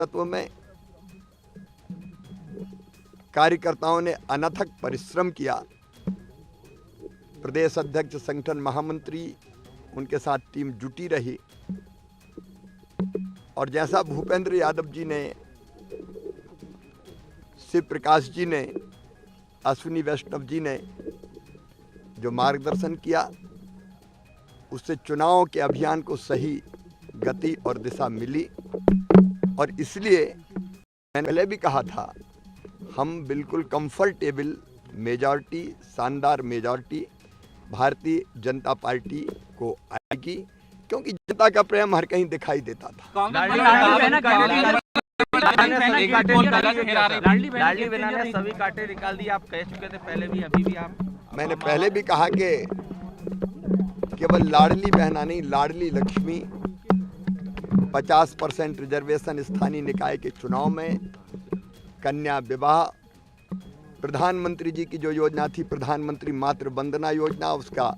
तत्व में कार्यकर्ताओं ने अनथक परिश्रम किया। प्रदेश अध्यक्ष, संगठन महामंत्री, उनके साथ टीम जुटी रही और जैसा भूपेंद्र यादव जी ने, शिव प्रकाश जी ने, अश्विनी वैष्णव जी ने जो मार्गदर्शन किया, उससे चुनाव के अभियान को सही गति और दिशा मिली। और इसलिए मैंने पहले भी कहा था, हम बिल्कुल कंफर्टेबल मेजॉरिटी, शानदार मेजॉरिटी भारतीय जनता पार्टी को आएगी, क्योंकि जनता का प्रेम हर कहीं दिखाई देता था। लाडली बहना ने सभी कांटे निकाल दिए, आप कह चुके थे पहले भी, अभी भी आप। मैंने पहले भी कहा कि केवल लाडली बहना नहीं, लाडली लक्ष्मी, 50% रिजर्वेशन स्थानीय निकाय के चुनाव में, कन्या विवाह, प्रधानमंत्री जी की जो योजना थी प्रधानमंत्री मातृ वंदना योजना, उसका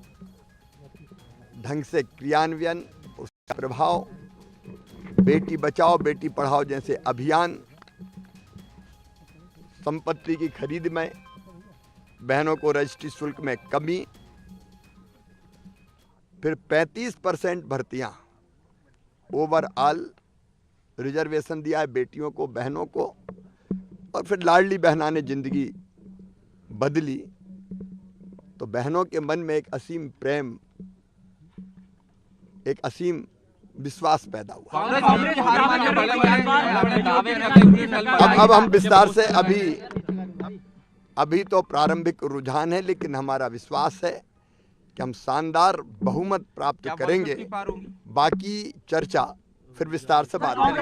ढंग से क्रियान्वयन, उसका प्रभाव, बेटी बचाओ बेटी पढ़ाओ जैसे अभियान, संपत्ति की खरीद में बहनों को रजिस्ट्री शुल्क में कमी, फिर 35% भर्तियां, ओवरऑल रिजर्वेशन दिया है बेटियों को, बहनों को, और फिर लाडली बहना ने जिंदगी बदली। तो बहनों के मन में एक असीम प्रेम, एक असीम विश्वास पैदा हुआ। अब हम विस्तार से, अभी तो प्रारंभिक रुझान है, लेकिन हमारा विश्वास है कि हम शानदार बहुमत प्राप्त करेंगे। बाकी चर्चा फिर विस्तार से बात करेंगे।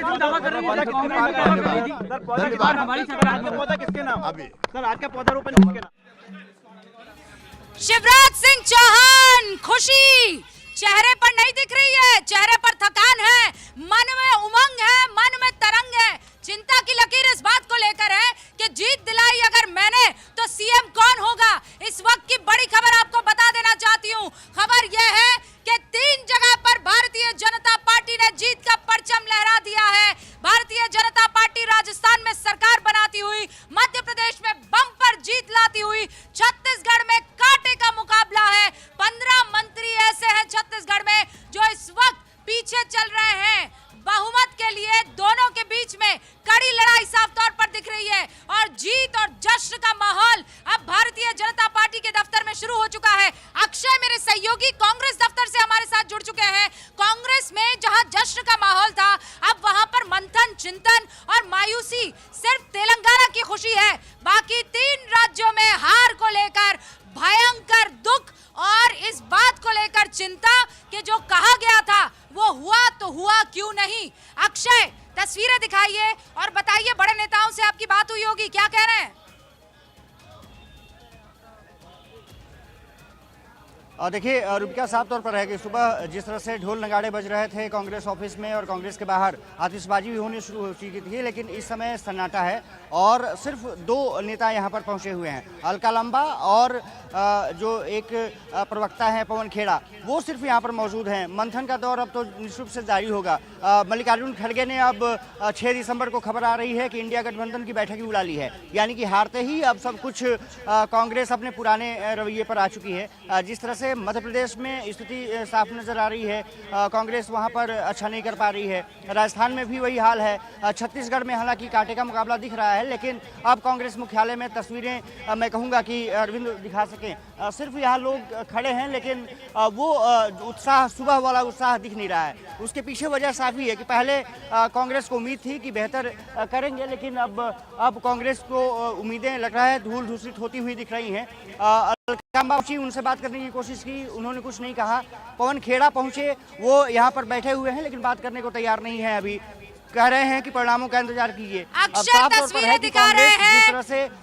शिवराज सिंह चौहान, खुशी चेहरे पर नहीं दिख रही है, चेहरे पर थकान है, मन में उमंग है, मन में तरंग है। चिंता की लकीर इस बात को लेकर है कि जीत दिलाई अगर मैंने तो सीएम कौन होगा। इस वक्त की बड़ी खबर आपको बता देना चाहती हूँ। खबर यह है कि 3 जगह पर भारतीय जनता पार्टी ने जीत का परचम लहरा दिया है। भारतीय जनता पार्टी राजस्थान में सरकार बनाती हुई, मध्य प्रदेश में बम्पर जीत लाती हुई, छत्तीसगढ़ में कांटे का मुकाबला है। 15 मंत्री ऐसे हैं छत्तीसगढ़ में जो इस वक्त पीछे चल रहे हैं। बहुमत के लिए दोनों के बीच में कड़ी लड़ाई साफ तौर पर दिख रही है और जीत और जश्न का माहौल अब भारतीय जनता पार्टी के दफ्तर में शुरू हो चुका है। अक्षय मेरे सहयोगी कांग्रेस दफ्तर से हमारे साथ जुड़ चुके हैं। कांग्रेस में जहां जश्न का माहौल था, अब वहां पर मंथन, चिंतन और मायूसी। सिर्फ तेलंगाना की खुशी है, बाकी 3 राज्यों में हार को लेकर भयंकर दुख और इस बात को लेकर चिंता कि जो कहा गया था वो हुआ तो हुआ क्यों नहीं। अक्षय, तस्वीरें दिखाइए और बताइए, बड़े नेताओं से आपकी बात हुई होगी, क्या कह रहे हैं? देखिए रुबिका, साफ तौर पर है कि सुबह जिस तरह से ढोल नगाड़े बज रहे थे कांग्रेस ऑफिस में और कांग्रेस के बाहर आतिशबाजी भी होनी शुरू हो चुकी थी, लेकिन इस समय सन्नाटा है और सिर्फ 2 नेता यहां पर पहुंचे हुए हैं। अलका लांबा और जो एक प्रवक्ता है पवन खेड़ा, वो सिर्फ यहां पर मौजूद हैं। मंथन का दौर अब तो निश्चित रूप से जारी होगा। मल्लिकार्जुन खड़गे ने अब 6 दिसंबर को खबर आ रही है कि इंडिया गठबंधन की बैठक भी बुला ली है, यानी कि हारते ही अब सब कुछ कांग्रेस अपने पुराने रवैये पर आ चुकी है। जिस तरह से मध्य प्रदेश में स्थिति साफ नजर आ रही है, कांग्रेस वहां पर अच्छा नहीं कर पा रही है। राजस्थान में भी वही हाल है। छत्तीसगढ़ में हालांकि कांटे का मुकाबला दिख रहा है, लेकिन अब कांग्रेस मुख्यालय में तस्वीरें मैं कहूंगा कि अरविंद दिखा सकें, सिर्फ यहाँ लोग खड़े हैं, लेकिन वो उत्साह, सुबह वाला उत्साह दिख नहीं रहा है। उसके पीछे वजह साफ ही है कि पहले कांग्रेस को उम्मीद थी कि बेहतर करेंगे, लेकिन अब कांग्रेस को उम्मीदें लग रहा है धूल धूसरित होती हुई दिख रही हैं। उनसे बात करने की कोशिश की, उन्होंने कुछ नहीं कहा। पवन खेड़ा पहुंचे, वो यहाँ पर बैठे हुए हैं, लेकिन बात करने को तैयार नहीं है। अभी कह रहे हैं कि परिणामों का इंतजार कीजिए। अक्षय, तस्वीरें दिखा रहे हैं,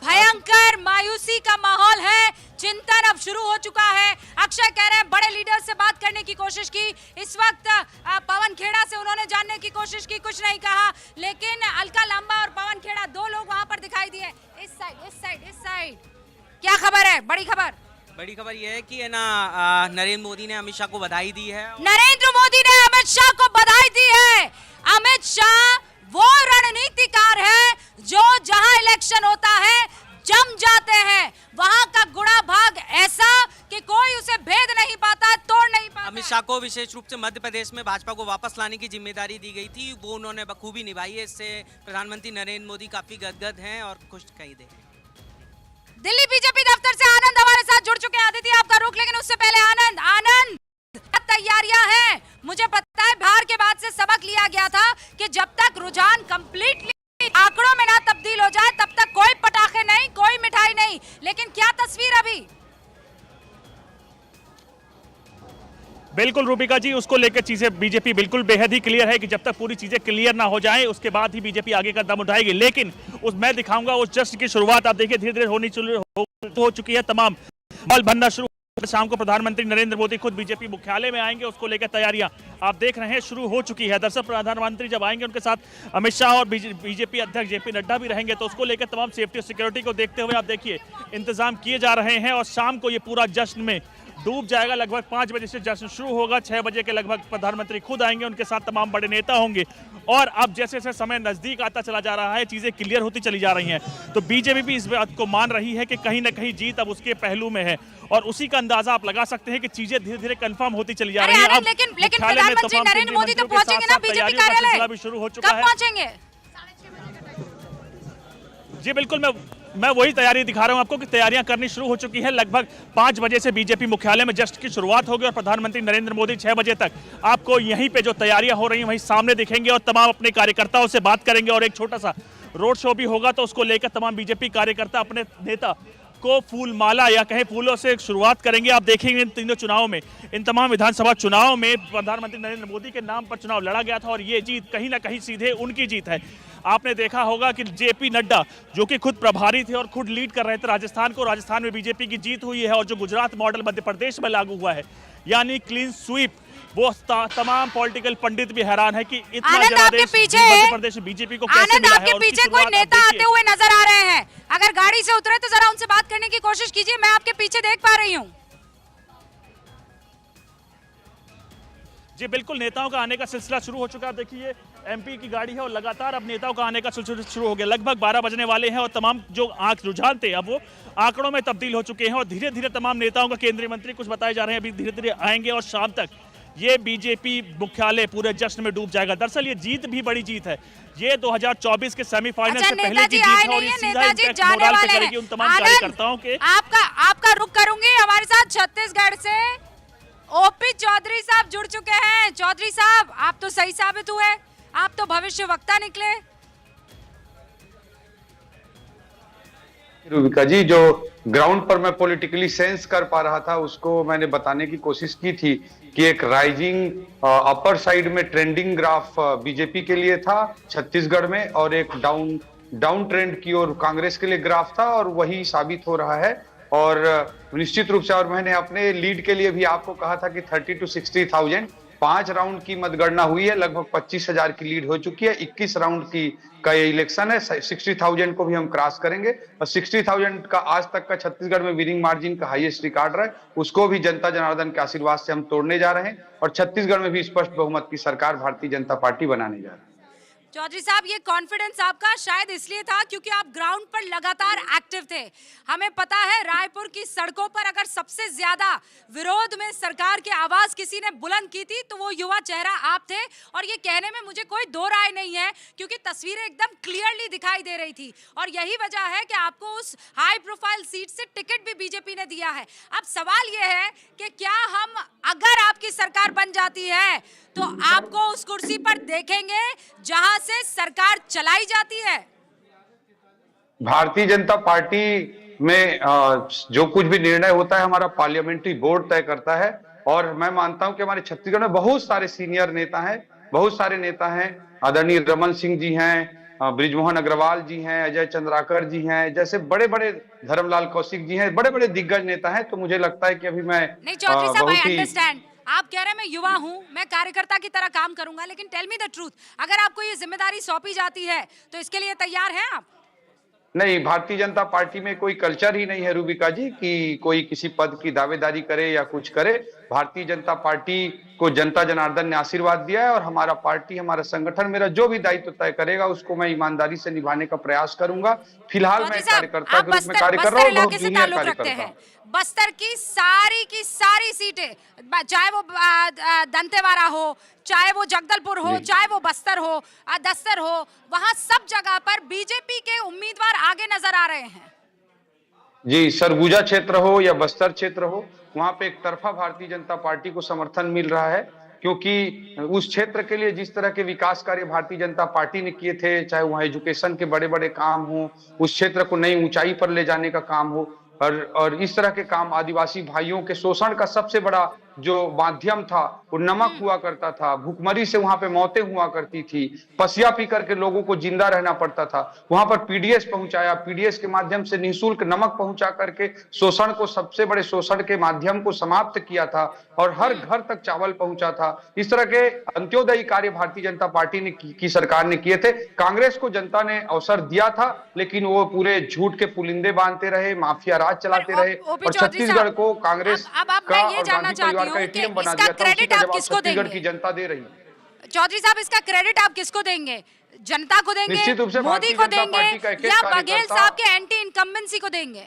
भयंकर मायूसी का माहौल है, चिंतन अब शुरू हो चुका है। अक्षय कह रहे हैं बड़े लीडर से बात करने की कोशिश की, इस वक्त पवन खेड़ा से उन्होंने जानने की कोशिश की, कुछ नहीं कहा, लेकिन अलका लांबा और पवन खेड़ा 2 लोग वहां पर दिखाई दिए। इस साइड क्या खबर है? बड़ी खबर यह है कि है ना, नरेंद्र मोदी ने अमित शाह को बधाई दी है। नरेंद्र मोदी ने अमित शाह को बधाई दी है। अमित शाह वो रणनीतिकार है जो जहां इलेक्शन होता है जम जाते हैं। वहां का गुणा भाग ऐसा कि कोई उसे भेद नहीं पाता, तोड़ नहीं पाता। अमित शाह को विशेष रूप से मध्य प्रदेश में भाजपा को वापस लाने की जिम्मेदारी दी गई थी, वो उन्होंने बखूबी निभाई है। इससे प्रधानमंत्री नरेंद्र मोदी काफी गदगद हैं और खुश दिखाई दे रहे हैं। दिल्ली बीजेपी दफ्तर से आनंद हमारे साथ जुड़ चुके हैं। आदित्य आपका रुख, लेकिन उससे पहले आनंद तैयारियां हैं। मुझे पता है बाहर के बाद से सबक लिया गया था कि जब तक रुझान कंप्लीटली आंकड़ों में ना तब्दील हो जाए तब तक कोई पटाखे नहीं, कोई मिठाई नहीं। लेकिन क्या तस्वीर अभी? बिल्कुल रूबिका जी, उसको लेकर चीजें बीजेपी बिल्कुल बेहद ही क्लियर है कि जब तक पूरी चीजें क्लियर ना हो जाएं उसके बाद ही बीजेपी आगे का कदम उठाएगी। लेकिन मैं दिखाऊंगा उस जश्न की शुरुआत आप देखिए धीरे धीरे हो चुकी है। तमाम माल भरना शुरू। शाम को प्रधानमंत्री नरेंद्र मोदी खुद बीजेपी मुख्यालय में आएंगे, उसको लेकर तैयारियां आप देख रहे हैं शुरू हो चुकी है। दरअसल प्रधानमंत्री जब आएंगे उनके साथ अमित शाह और बीजेपी अध्यक्ष जेपी नड्डा भी रहेंगे, तो उसको लेकर तमाम सेफ्टी और सिक्योरिटी को देखते हुए आप देखिए इंतजाम किए जा रहे हैं। और शाम को ये पूरा जश्न में डूब जाएगा। लगभग 5 बजे से जश्न शुरू होगा, 6 बजे के लगभग प्रधानमंत्री खुद आएंगे, उनके साथ तमाम बड़े नेता होंगे। और अब जैसे जैसे समय नजदीक आता चला जा रहा है, चीजें क्लियर होती चली जा रही हैं, तो बीजेपी भी इस बात को मान रही है कि कहीं ना कहीं जीत अब उसके पहलू में है। और उसी का अंदाजा आप लगा सकते हैं कि चीजें धीरे धीरे कंफर्म होती चली जा रही है। लेकिन प्रधानमंत्री नरेंद्र मोदी तो पहुंचेंगे ना बीजेपी कार्यालय, भी शुरू हो चुका कब है। पहुंचेंगे? जी बिल्कुल, मैं वही तैयारी दिखा रहा हूं आपको कि तैयारियां करनी शुरू हो चुकी है। लगभग 5 बजे से बीजेपी मुख्यालय में जश्न की शुरुआत होगी और प्रधानमंत्री नरेंद्र मोदी 6 बजे तक आपको यहीं पे जो तैयारियां हो रही हैं वहीं सामने दिखेंगे और तमाम अपने कार्यकर्ताओं से बात करेंगे। और एक छोटा सा रोड शो भी होगा, तो उसको लेकर तमाम बीजेपी कार्यकर्ता अपने नेता को फूल माला या कहें फूलों से शुरुआत करेंगे। आप देखेंगे इन तीनों चुनावों में, इन तमाम विधानसभा चुनाव में प्रधानमंत्री नरेंद्र मोदी के नाम पर चुनाव लड़ा गया था और ये जीत कहीं ना कहीं सीधे उनकी जीत है। आपने देखा होगा कि जेपी नड्डा जो कि खुद प्रभारी थे और खुद लीड कर रहे थे राजस्थान को, राजस्थान में बीजेपी की जीत हुई है। और जो गुजरात मॉडल मध्य प्रदेश में लागू हुआ है यानी क्लीन स्वीप, वो तमाम पॉलिटिकल पंडित भी हैरान है कि इतना जनादेश मध्य प्रदेश में बीजेपी को कैसे मिला है। आपके पीछे कोई नेता आते हुए नजर आ रहे हैं, अगर गाड़ी से उतरे तो जरा उनसे बात करने की कोशिश कीजिए। मैं आपके पीछे देख पा रही हूँ। जी बिल्कुल, नेताओं का आने का सिलसिला शुरू हो चुका है। देखिए एमपी की गाड़ी है और लगातार अब नेताओं का आने का सिलसिला शुरू हो गया। लगभग 12 बजने वाले हैं और तमाम जो रुझान थे अब वो आंकड़ों में तब्दील हो चुके हैं और धीरे धीरे तमाम नेताओं का, केंद्रीय मंत्री कुछ बताए जा रहे हैं, अभी धीरे धीरे आएंगे और शाम तक ये बीजेपी मुख्यालय पूरे जश्न में डूब जाएगा। दरअसल ये जीत भी बड़ी जीत है, ये 2024 के सेमीफाइनल से पहले की जीत है और ये सीधा इम्पैक्ट मोरल पे करेगी उन तमाम कार्यकर्ताओं के। आपका रुख करूंगी, हमारे साथ छत्तीसगढ़ से ओपी चौधरी साहब जुड़ चुके हैं। चौधरी साहब, आप तो सही साबित हुए, आप तो भविष्य वक्ता निकले। रूबिका जी, जो ग्राउंड पर मैं पॉलिटिकली सेंस कर पा रहा था उसको मैंने बताने की कोशिश की थी कि एक राइजिंग अपर साइड में ट्रेंडिंग ग्राफ बीजेपी के लिए था छत्तीसगढ़ में और एक डाउन ट्रेंड की ओर कांग्रेस के लिए ग्राफ था और वही साबित हो रहा है। और निश्चित रूप से, और मैंने अपने लीड के लिए भी आपको कहा था कि 30 to 60,000 5 राउंड की मतगणना हुई है, लगभग 25,000 की लीड हो चुकी है। 21 राउंड का ये इलेक्शन है, 60,000 को भी हम क्रॉस करेंगे और 60,000 का आज तक का छत्तीसगढ़ में विनिंग मार्जिन का हाईएस्ट रिकॉर्ड रहा है, उसको भी जनता जनार्दन के आशीर्वाद से हम तोड़ने जा रहे हैं और छत्तीसगढ़ में भी स्पष्ट बहुमत की सरकार भारतीय जनता पार्टी बनाने जा रहे हैं। चौधरी साहब, ये कॉन्फिडेंस आपका शायद इसलिए था क्योंकि आप ग्राउंड पर लगातार एक्टिव थे। हमें पता है रायपुर की सड़कों पर अगर सबसे ज्यादा विरोध में सरकार की आवाज किसी ने बुलंद की थी तो वो युवा चेहरा आप थे। और ये कहने में मुझे कोई दो राय नहीं है क्योंकि तस्वीरें एकदम क्लियरली दिखाई दे रही थी और यही वजह है कि आपको उस हाई प्रोफाइल सीट से टिकट भी बीजेपी ने दिया है। अब सवाल ये है कि क्या हम, अगर आपकी सरकार बन जाती है तो आपको उस कुर्सी पर देखेंगे जहां से सरकार चलाई जाती है? भारतीय जनता पार्टी में जो कुछ भी निर्णय होता है हमारा पार्लियामेंट्री बोर्ड तय करता है और मैं मानता हूं कि हमारे छत्तीसगढ़ में बहुत सारे सीनियर नेता हैं, बहुत सारे नेता हैं। आदरणीय रमन सिंह जी हैं, बृजमोहन अग्रवाल जी हैं, अजय चंद्राकर जी हैं, जैसे बड़े बड़े, धर्मलाल कौशिक जी हैं, बड़े बड़े दिग्गज नेता हैं। तो मुझे लगता है कि अभी मैं नहीं चौधरी साहब, आई अंडरस्टैंड, आप कह रहे हैं मैं युवा हूं, मैं कार्यकर्ता की तरह काम करूंगा, लेकिन टेल मी द ट्रूथ, अगर आपको ये जिम्मेदारी सौंपी जाती है तो इसके लिए तैयार हैं आप? नहीं, भारतीय जनता पार्टी में कोई कल्चर ही नहीं है रूबिका जी कि कोई किसी पद की दावेदारी करे या कुछ करे। भारतीय जनता पार्टी को जनता जनार्दन ने आशीर्वाद दिया है और हमारा पार्टी, हमारा संगठन, मेरा जो भी दायित्व तय करेगा उसको मैं ईमानदारी से निभाने का प्रयास करूंगा। फिलहाल मैं कार्यकर्ता के रूप में कार्य कर रहा हूँ, बहुत जूनियर कार्यकर्ता हूं। बस्तर की सारी सीटें, चाहे वो दंतेवाड़ा हो, चाहे वो जगदलपुर हो, चाहे वो बस्तर हो, दस्तर हो, वहां सब जगह पर बीजेपी के उम्मीदवार आगे नजर आ रहे हैं। जी, सरगुजा क्षेत्र हो या बस्तर क्षेत्र हो, वहां पे एक तरफा भारतीय जनता पार्टी को समर्थन मिल रहा है, क्योंकि उस क्षेत्र के लिए जिस तरह के विकास कार्य भारतीय जनता पार्टी ने किए थे, चाहे वहां एजुकेशन के बड़े बड़े काम हो, उस क्षेत्र को नई ऊंचाई पर ले जाने का काम हो, और इस तरह के काम, आदिवासी भाइयों के शोषण का सबसे बड़ा जो माध्यम था वो नमक हुआ करता था, भूखमरी से वहां पे मौतें हुआ करती थी, पसिया पी करके लोगों को जिंदा रहना पड़ता था, वहां पर पीडीएस पहुंचाया, पीडीएस के माध्यम से निःशुल्क नमक पहुंचा करके शोषण को, सबसे बड़े शोषण के माध्यम को समाप्त किया था और हर घर तक चावल पहुंचा था। इस तरह के अंत्योदयी कार्य भारतीय जनता पार्टी ने की सरकार ने किए थे। कांग्रेस को जनता ने अवसर दिया था, लेकिन वो पूरे झूठ के पुलिंदे बांधते रहे, माफिया राज चलाते रहे और छत्तीसगढ़ को कांग्रेस का और गांधी परिवार का एटीएम बना दिया था। उसका जवाब छत्तीसगढ़ की जनता दे रही है। चौधरी साहब, इसका क्रेडिट आप किसको देंगे? जनता को देंगे, निश्चित रूप से मोदी को देंगे, या बघेल साहब के एंटी इनकम्बेंसी को देंगे?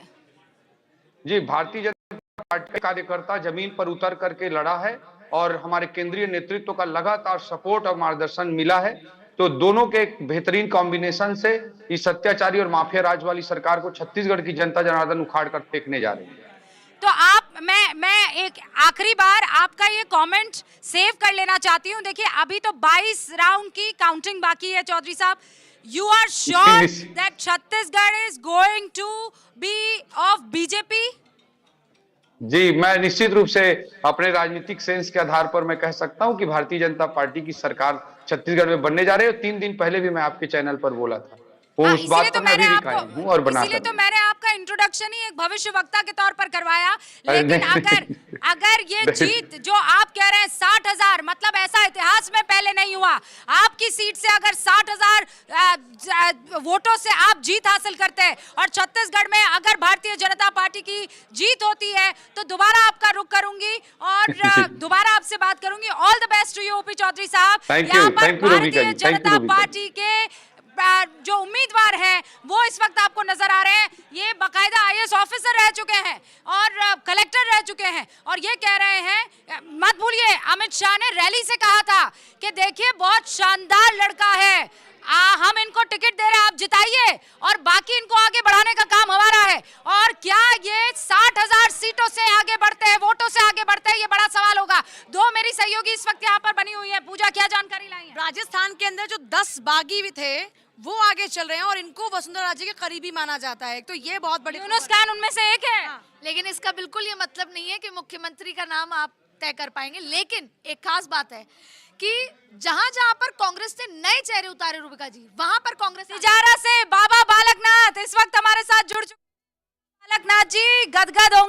जी, भारतीय जनता पार्टी के कार्यकर्ता जमीन पर उतर करके लड़ा है और हमारे केंद्रीय नेतृत्व का लगातार सपोर्ट और मार्गदर्शन मिला है। तो दोनों के एक बेहतरीन कॉम्बिनेशन से इस अत्याचारी और माफिया राज वाली सरकार को छत्तीसगढ़ की जनता जनार्दन उखाड़ कर फेंकने जा रही है। तो आप, मैं एक आखिरी बार आपका ये कमेंट सेव कर लेना चाहती हूँ। देखिए, अभी तो 22 राउंड की काउंटिंग बाकी है। चौधरी साहब, you are sure that Chhattisgarh is going to be of BJP? जी, मैं निश्चित रूप से अपने राजनीतिक सेंस के आधार पर मैं कह सकता हूं कि भारतीय जनता पार्टी की सरकार छत्तीसगढ़ में बनने जा रही है। 3 दिन पहले भी मैं आपके चैनल पर बोला था, वो उस बात पर मैं भी कायम हूं और बना, इसीलिए तो मैंने आपका इंट्रोडक्शन ही एक भविष्यवक्ता के तौर पर करवाया। लेकिन अगर ये जीत जो आप कह रहे हैं 60,000, मतलब ऐसा इतिहास में पहले नहीं हुआ, आपकी सीट से अगर 60,000 वोटों से आप जीत हासिल करते हैं और छत्तीसगढ़ में अगर भारतीय जनता पार्टी की जीत होती है, तो दोबारा आपका रुख करूंगी और दोबारा आपसे बात करूंगी। All the best to you OP Chaudhary sahab. यहाँ पर भारतीय जनता पार्टी के जो उम्मीदवार हैं वो इस वक्त आपको नजर आ रहे हैं। ये बाकायदा आईएएस ऑफिसर रह चुके हैं और कलेक्टर रह चुके हैं और ये कह रहे हैं, मत भूलिए अमित शाह ने रैली से कहा था कि देखिए बहुत शानदार लड़का है, हम इनको टिकट दे रहे हैं, आप जिताइए और बाकी इनको आगे बढ़ाने का काम हमारा है। और क्या ये 60,000 सीटों से आगे बढ़ते हैं, वोटों से आगे बढ़ते हैं, ये बड़ा सवाल होगा। दो मेरी सहयोगी इस वक्त यहाँ पर बनी हुई है। पूजा, क्या जानकारी लाई है? राजस्थान के अंदर जो 10 बागी भी थे वो आगे चल रहे हैं और इनको वसुंधरा राजे के करीबी माना जाता है, तो ये बहुत बड़ी यूनुस उनमें से एक है। लेकिन इसका बिल्कुल ये मतलब नहीं है कि मुख्यमंत्री का नाम आप तय कर पाएंगे। लेकिन एक खास बात है कि जहां जहां पर कांग्रेस ने नए चेहरे उतारे रूबिका जी, वहां पर कांग्रेस तिजारा से बाबा बालकनाथ इस वक्त हमारे साथ जुड़ चुके। बालकनाथ जी, गदगद होंगे।